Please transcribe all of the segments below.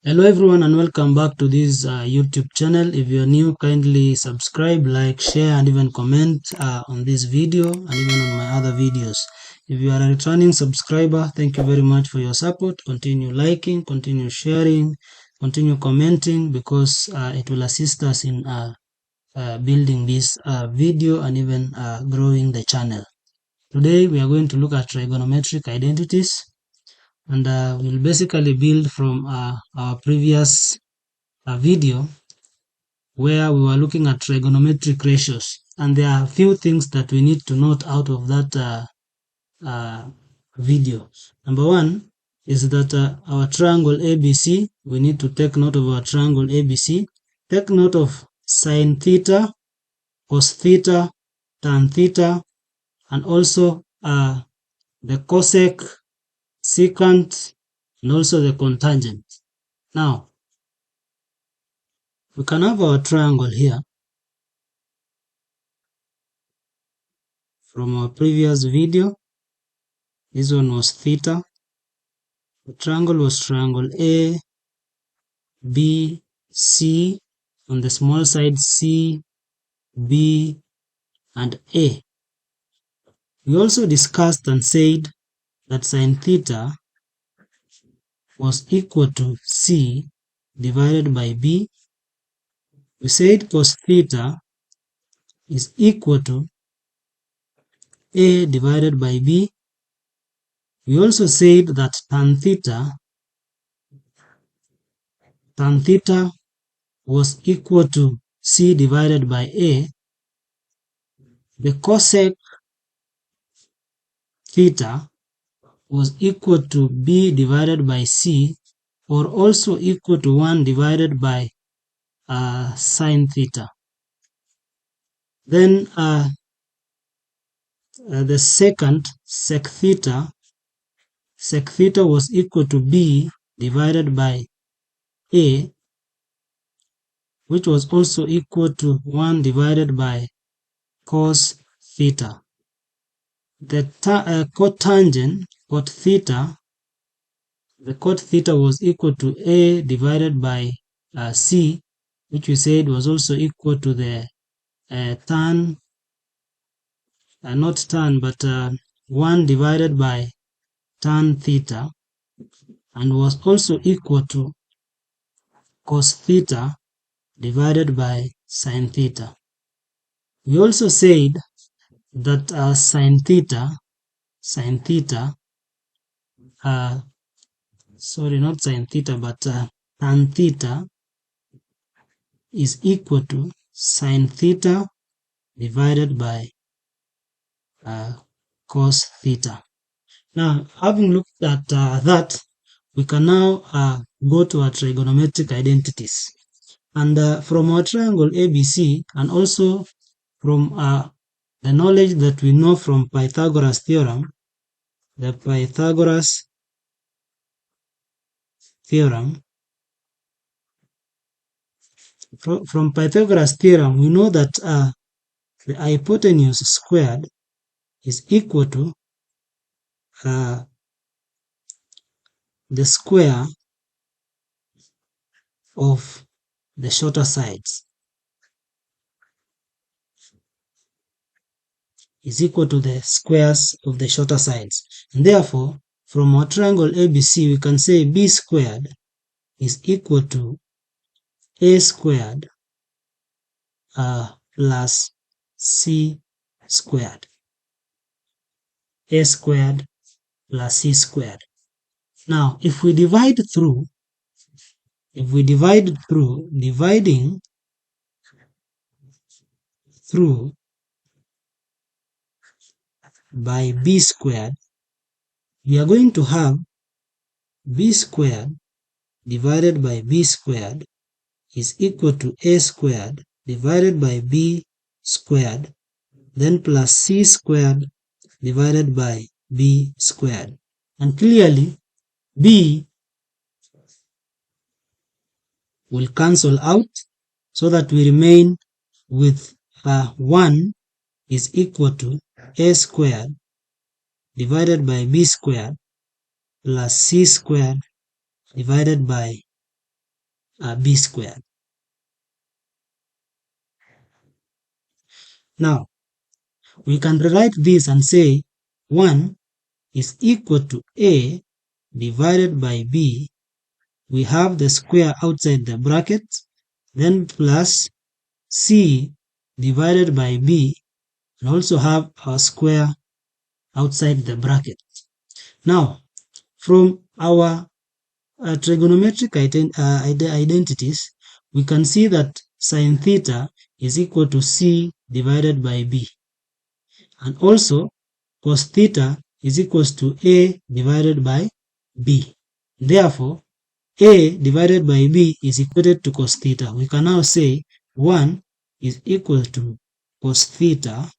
Hello everyone and welcome back to this YouTube channel. If you're new, kindly subscribe, like, share and even comment on this video and even on my other videos. If you are a returning subscriber, thank you very much for your support. Continue liking, continue sharing, continue commenting because it will assist us in building this video and even growing the channel. Today we are going to look at trigonometric identities. And we'll basically build from our previous video where we were looking at trigonometric ratios, and there are a few things that we need to note out of that video. Number one is that our triangle ABC, we need to take note of our triangle ABC. Take note of sine theta, cos theta, tan theta, and also the cosec, secant, and also the cotangent. Now, we can have our triangle here from our previous video. This one was theta. The triangle was triangle A, B, C, on the small side C, B, and A. We also discussed and said that sine theta was equal to C divided by B. We said cos theta is equal to A divided by B. We also said that tan theta was equal to C divided by A. The cosec theta was equal to B divided by C, or also equal to 1 divided by sine theta. Then the secant, sec theta was equal to B divided by A, which was also equal to 1 divided by cos theta. The cotangent, cot theta, the cot theta was equal to A divided by C, which we said was also equal to the tan, not tan, but 1 divided by tan theta, and was also equal to cos theta divided by sine theta. We also said that tan theta is equal to sine theta divided by cos theta. Now, having looked at that, we can now go to our trigonometric identities. And from our triangle ABC, and also from the knowledge that we know from Pythagoras theorem, from Pythagoras theorem, we know that the hypotenuse squared is equal to the square of the shorter sides, is equal to the squares of the shorter sides. And therefore, from our triangle ABC, we can say B squared is equal to A squared plus C squared. A squared plus C squared. Now, if we divide through, dividing through by B squared, we are going to have B squared divided by B squared is equal to A squared divided by B squared, then plus C squared divided by B squared. And clearly, B will cancel out so that we remain with 1 is equal to A squared divided by B squared plus C squared divided by b squared. Now, we can rewrite this and say 1 is equal to a divided by b. We have the square outside the bracket, then plus c divided by b, and also have our square outside the bracket. Now, from our trigonometric identities, we can see that sine theta is equal to c divided by b, and also cos theta is equals to a divided by b. Therefore, a divided by b is equated to cos theta. We can now say 1 is equal to cos theta.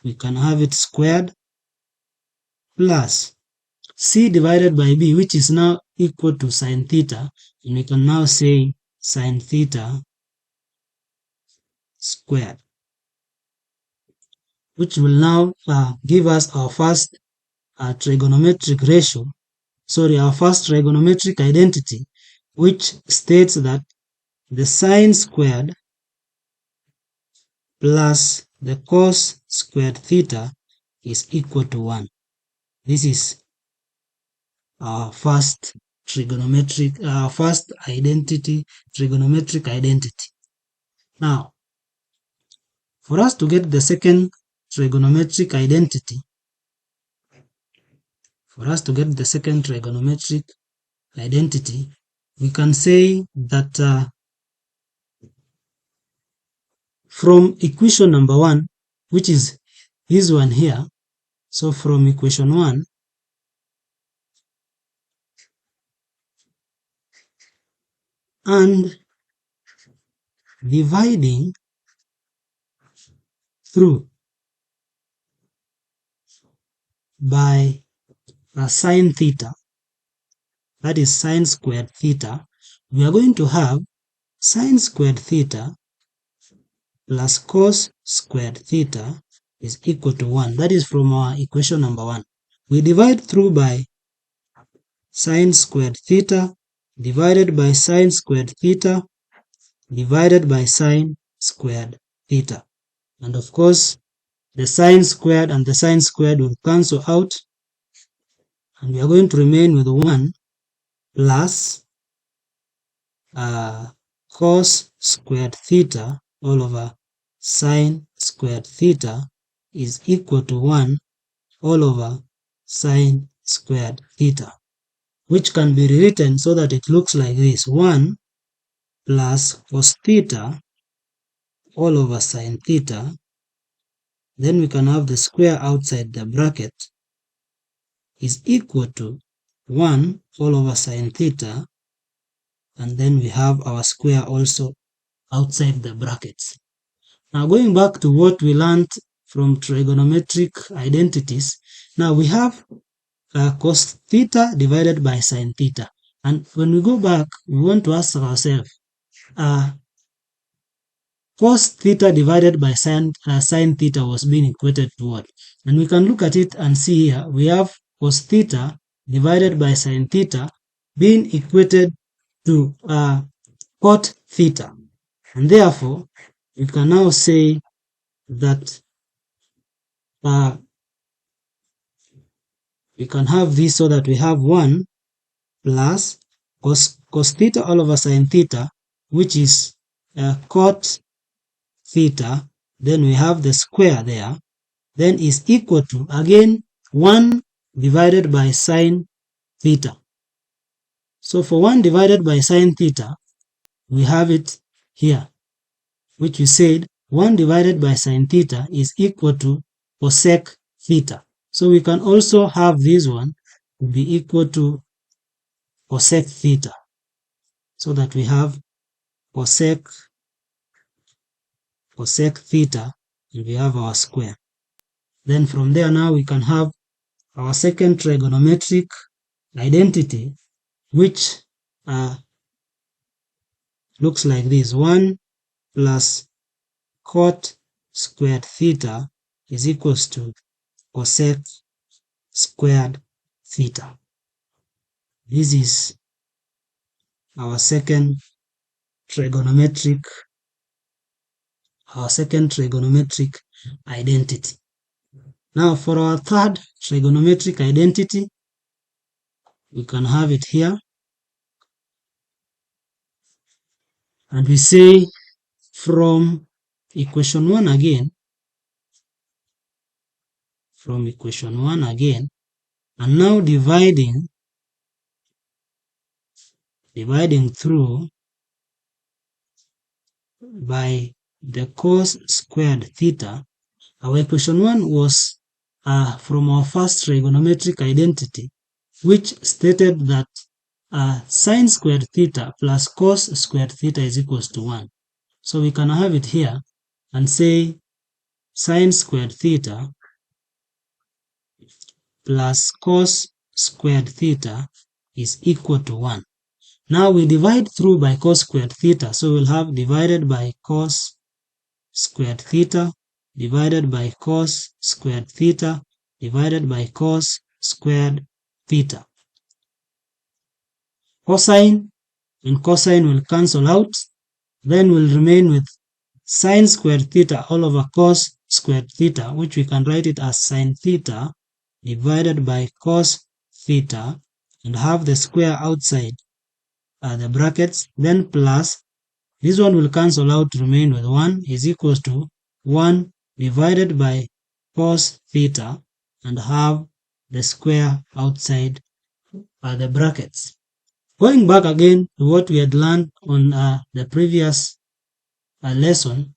We can have it squared plus c divided by b, which is now equal to sine theta, and we can now say sine theta squared, which will now give us our first trigonometric identity, which states that the sine squared plus the cos squared theta is equal to 1. This is our first trigonometric identity. Now, for us to get the second trigonometric identity, we can say that from equation number 1, which is this one here, so from equation 1, and dividing through by a sine theta, that is sine squared theta, we are going to have sine squared theta plus cos squared theta is equal to 1. That is from our equation number 1. We divide through by sine squared theta divided by sine squared theta divided by sine squared theta. And of course, the sine squared and the sine squared will cancel out, and we are going to remain with 1 plus cos squared theta all over sine squared theta is equal to 1 all over sine squared theta, which can be rewritten so that it looks like this: 1 plus cos theta all over sine theta, then we can have the square outside the bracket, is equal to 1 all over sine theta, and then we have our square also outside the brackets. Now, going back to what we learned from trigonometric identities, now we have cos theta divided by sine theta, and when we go back, we want to ask ourselves, cos theta divided by sine theta was being equated to what? And we can look at it and see here, we have cos theta divided by sine theta being equated to cot theta, and therefore we can now say that we can have this so that we have 1 plus cos theta all over sine theta, which is cot theta, then we have the square there, then is equal to, again, 1 divided by sine theta. So for 1 divided by sine theta, we have it here, which we said 1 divided by sine theta is equal to cosec theta. So we can also have this one be equal to cosec theta, so that we have cosec theta, and we have our square. Then from there now we can have our second trigonometric identity, which looks like this: 1 plus cot squared theta is equals to cosec squared theta. This is our second trigonometric identity. Now for our third trigonometric identity, we can have it here, and we say from equation 1 again, and now dividing through by the cos squared theta. Our equation 1 was from our first trigonometric identity, which stated that sine squared theta plus cos squared theta is equals to 1. So we can have it here and say sine squared theta plus cos squared theta is equal to 1. Now we divide through by cos squared theta, so we'll have divided by cos squared theta divided by cos squared theta divided by cos squared theta. Cosine and cosine will cancel out, then we'll remain with sine squared theta all over cos squared theta, which we can write it as sine theta divided by cos theta, and have the square outside the brackets, then plus this one will cancel out, remain with 1 is equals to 1 divided by cos theta, and have the square outside the brackets. Going back again to what we had learned on the previous lesson,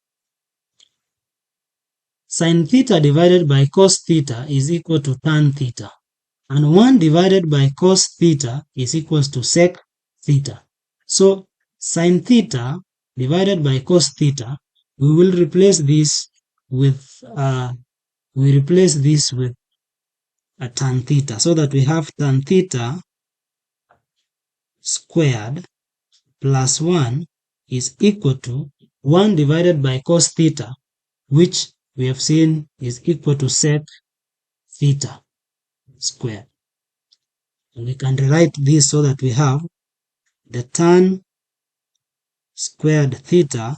sin theta divided by cos theta is equal to tan theta, and 1 divided by cos theta is equals to sec theta. So sin theta divided by cos theta, we will replace this with a tan theta, so that we have tan theta squared plus 1 is equal to 1 divided by cos theta, which we have seen is equal to sec theta squared. And we can rewrite this so that we have the tan squared theta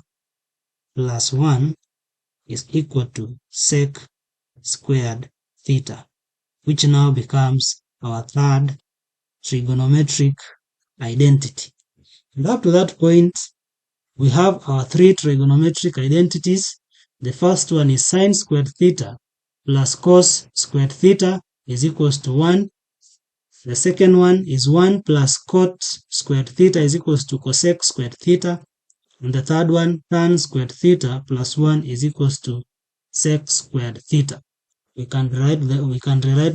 plus 1 is equal to sec squared theta, which now becomes our third trigonometric identity. And up to that point, we have our three trigonometric identities. The first one is sine squared theta plus cos squared theta is equals to 1. The second one is 1 plus cot squared theta is equals to cosec squared theta. And the third one, tan squared theta plus 1 is equals to sec squared theta. We can rewrite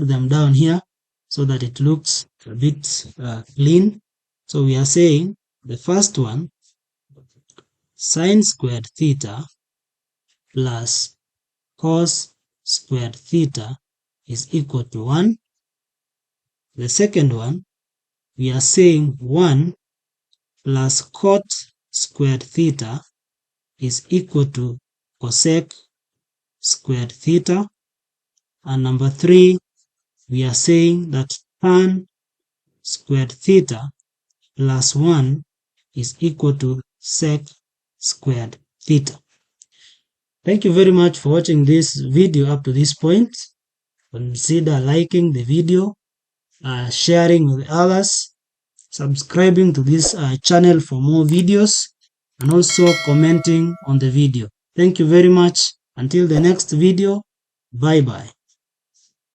them down here so that it looks a bit clean. So we are saying the first one, sine squared theta plus cos squared theta is equal to 1. The second one, we are saying 1 plus cot squared theta is equal to cosec squared theta. And number 3, we are saying that tan squared theta plus 1 is equal to sec squared theta. Thank you very much for watching this video up to this point. Consider liking the video, sharing with others, subscribing to this channel for more videos, and also commenting on the video. Thank you very much. Until the next video, bye bye.